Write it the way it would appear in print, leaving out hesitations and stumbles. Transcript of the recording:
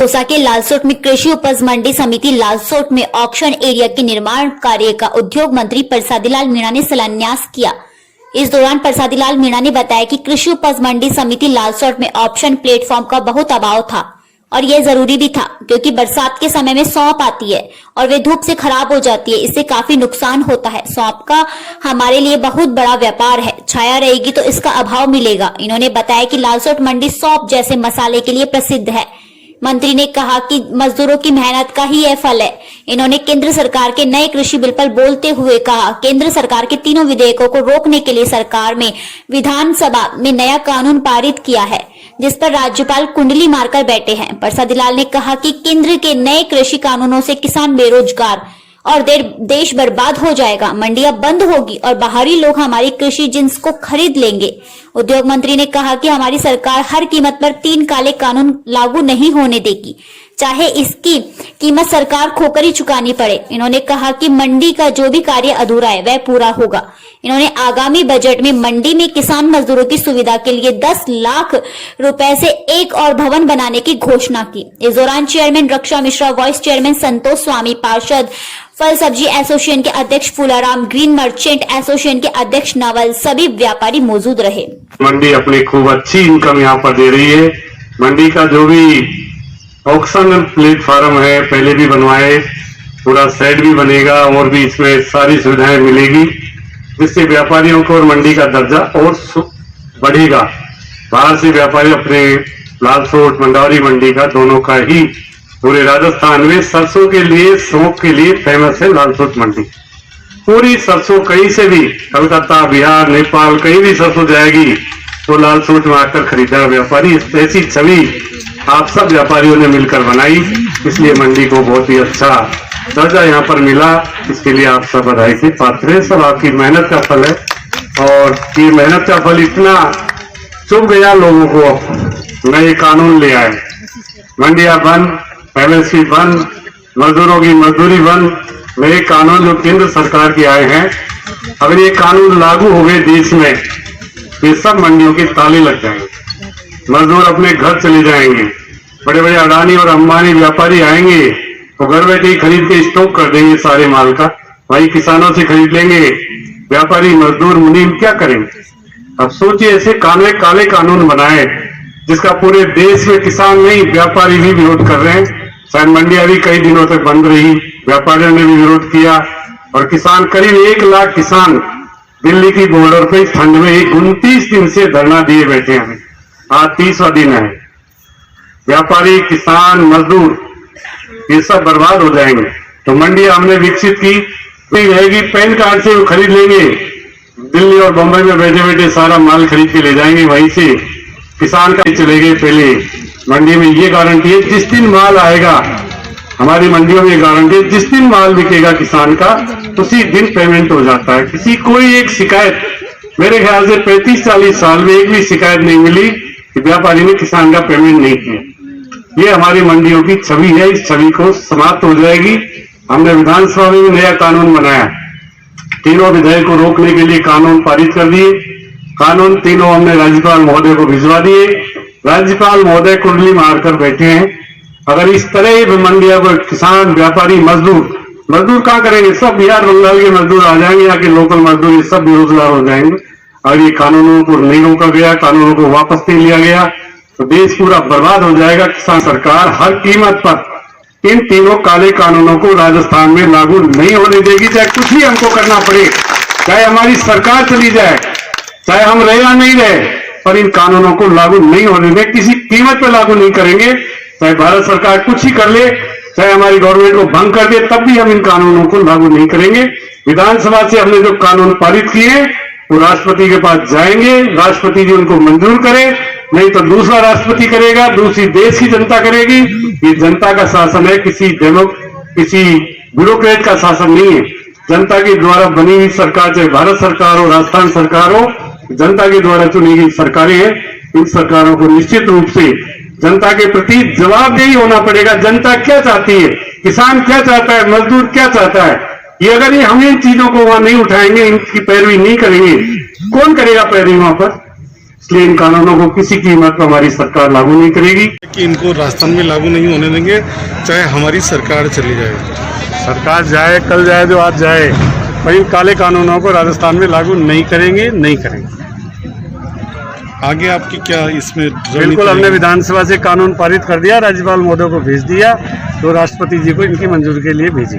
दौसा के लालसोट में कृषि उपज मंडी समिति लालसोट में ऑक्शन एरिया के निर्माण कार्य का उद्योग मंत्री प्रसादीलाल मीणा ने शिलान्यास किया। इस दौरान प्रसादीलाल मीणा ने बताया कि कृषि उपज मंडी समिति लालसोट में ऑप्शन प्लेटफॉर्म का बहुत अभाव था और यह जरूरी भी था, क्योंकि बरसात के समय में सौंप आती है और वे धूप से खराब हो जाती है, इससे काफी नुकसान होता है। सौंप का हमारे लिए बहुत बड़ा व्यापार है, छाया रहेगी तो इसका अभाव मिलेगा। इन्होंने बताया कि लालसोट मंडी सौंप जैसे मसाले के लिए प्रसिद्ध है। मंत्री ने कहा कि मजदूरों की मेहनत का ही यह फल है। इन्होंने केंद्र सरकार के नए कृषि बिल पर बोलते हुए कहा, केंद्र सरकार के तीनों विधेयकों को रोकने के लिए सरकार में विधानसभा में नया कानून पारित किया है, जिस पर राज्यपाल कुंडली मारकर बैठे हैं। प्रसादीलाल ने कहा कि केंद्र के नए कृषि कानूनों से किसान बेरोजगार और देश बर्बाद हो जाएगा, मंडियां बंद होगी और बाहरी लोग हमारी कृषि जिन्स को खरीद लेंगे। उद्योग मंत्री ने कहा कि हमारी सरकार हर कीमत पर 3 काले कानून लागू नहीं होने देगी, चाहे इसकी कीमत सरकार खोकर ही चुकानी पड़े। इन्होंने कहा कि मंडी का जो भी कार्य अधूरा है वह पूरा होगा। इन्होंने आगामी बजट में मंडी में किसान मजदूरों की सुविधा के लिए 10 लाख रुपए से एक और भवन बनाने की घोषणा की। इस दौरान चेयरमैन रक्षा मिश्रा, वाइस चेयरमैन संतोष स्वामी, पार्षद फल सब्जी एसोसिएशन के अध्यक्ष फूलाराम, ग्रीन मर्चेंट एसोसिएशन के अध्यक्ष नवल, सभी व्यापारी मौजूद रहे। मंडी अपनी खूब अच्छी इनकम यहाँ पर दे रही है। मंडी का जो भी ऑक्शन प्लेटफॉर्म है पहले भी बनवाए, पूरा सेट भी बनेगा और भी इसमें सारी सुविधाएं मिलेगी, जिससे व्यापारियों को और मंडी का दर्जा और बढ़ेगा। बाहर से व्यापारी अपने लालसोट मंडावरी मंडी का दोनों का ही पूरे राजस्थान में सरसों के लिए, सौंफ के लिए फेमस है लालसोट मंडी। पूरी सरसों कहीं से भी, कलकत्ता, बिहार, नेपाल, कहीं भी सरसों जाएगी तो लालसोट में आकर खरीदेगा व्यापारी। ऐसी छवि आप सब व्यापारियों ने मिलकर बनाई, इसलिए मंडी को बहुत ही अच्छा दर्जा यहाँ पर मिला। इसके लिए आप सब बधाई के पात्र हैं। सब आपकी मेहनत का फल है और ये मेहनत का फल इतना चुभ गया लोगों को। नए कानून ले आए, मंडियां बंद, एमएसपी बंद, मजदूरों की मजदूरी बंद। नए कानून जो केंद्र सरकार के आए हैं, अगर ये कानून लागू हो गए देश में, ये सब मंडियों के ताले लग जाएंगे, मजदूर अपने घर चले जाएंगे, बड़े बड़े अडानी और अंबानी व्यापारी आएंगे तो घर बैठे ही खरीद के स्टॉक कर देंगे सारे माल का। भाई किसानों से खरीद लेंगे, व्यापारी मजदूर मुनीम क्या करेंगे? अब सोचिए, ऐसे काले कानून बनाए जिसका पूरे देश में किसान नहीं व्यापारी भी विरोध कर रहे हैं। शायद मंडियां भी कई दिनों तक बंद रही, व्यापारियों ने भी विरोध किया और किसान करीब 1 लाख किसान दिल्ली की बॉर्डर पे ठंड में 29 दिन से धरना दिए बैठे हैं। आज 30वां दिन है। व्यापारी, किसान, मजदूर ये सब बर्बाद हो जाएंगे। तो मंडी हमने विकसित की रहेगी, पैन कार्ड से वो खरीद लेंगे, दिल्ली और बंबई में बैठे बैठे सारा माल खरीद के ले जाएंगे, वहीं से किसान का चले गए। पहले मंडी में ये गारंटी है, जिस दिन माल आएगा, हमारी मंडियों में गारंटी है, जिस दिन माल बिकेगा किसान का उसी दिन पेमेंट हो जाता है। किसी कोई एक शिकायत, मेरे ख्याल से 35-40 साल में एक भी शिकायत नहीं मिली कि व्यापारी ने किसान का पेमेंट नहीं किया। ये हमारी मंडियों की छवि है, इस छवि को समाप्त हो जाएगी। हमने विधानसभा में नया कानून बनाया, तीनों विधेयक को रोकने के लिए कानून पारित कर दिए। कानून तीनों हमने राज्यपाल महोदय को भिजवा दिए। राज्यपाल महोदय कुंडली मारकर बैठे हैं। अगर इस तरह मंडियों को किसान, व्यापारी, मजदूर कहाँ करेंगे? सब बिहार बंगाल के मजदूर आ जाएंगे, यहाँ के लोकल मजदूर ये सब बेरोजगार हो जाएंगे। और ये कानूनों को नहीं रोका गया, कानूनों को वापस नहीं लिया गया तो देश पूरा बर्बाद हो जाएगा। किसान सरकार हर कीमत पर इन तीनों काले कानूनों को राजस्थान में लागू नहीं होने देगी, चाहे कुछ भी हमको करना पड़े, चाहे हमारी सरकार चली जाए, चाहे हम रहे या नहीं रहे, पर इन कानूनों को लागू नहीं होने देंगे। किसी कीमत पर लागू नहीं करेंगे, चाहे भारत सरकार कुछ ही कर ले, चाहे हमारी गवर्नमेंट को भंग कर दे, तब भी हम इन कानूनों को लागू नहीं करेंगे। विधानसभा से हमने जो कानून पारित किए वो राष्ट्रपति के पास जाएंगे, राष्ट्रपति जी उनको मंजूर करे, नहीं तो दूसरा राष्ट्रपति करेगा, दूसरी देश की जनता करेगी। ये जनता का शासन है, किसी ब्यूरोक्रेट का शासन नहीं है। जनता के द्वारा बनी हुई सरकार, चाहे भारत सरकार हो, राजस्थान सरकार हो, जनता के द्वारा चुनी गई सरकारें हैं। इन सरकारों को निश्चित रूप से जनता के प्रति जवाबदेही होना पड़ेगा। जनता क्या चाहती है, किसान क्या चाहता है, मजदूर क्या चाहता है, ये अगर ये हम इन चीजों को वहां नहीं उठाएंगे, इनकी पैरवी नहीं करेंगे, कौन करेगा पैरवी वहां पर? इसलिए इन कानूनों को किसी कीमत पर हमारी सरकार लागू नहीं करेगी। कि इनको राजस्थान में लागू नहीं होने देंगे, चाहे हमारी सरकार चली जाए। सरकार जाए, कल जाए, जो आज जाए, पर इन काले कानूनों को राजस्थान में लागू नहीं करेंगे, नहीं करेंगे। आगे आपकी क्या इसमें रणनीति बिल्कुल, हमने रहेगी? विधानसभा से कानून पारित कर दिया, राज्यपाल महोदय को भेज दिया, तो राष्ट्रपति जी को इनकी मंजूरी के लिए भेजी।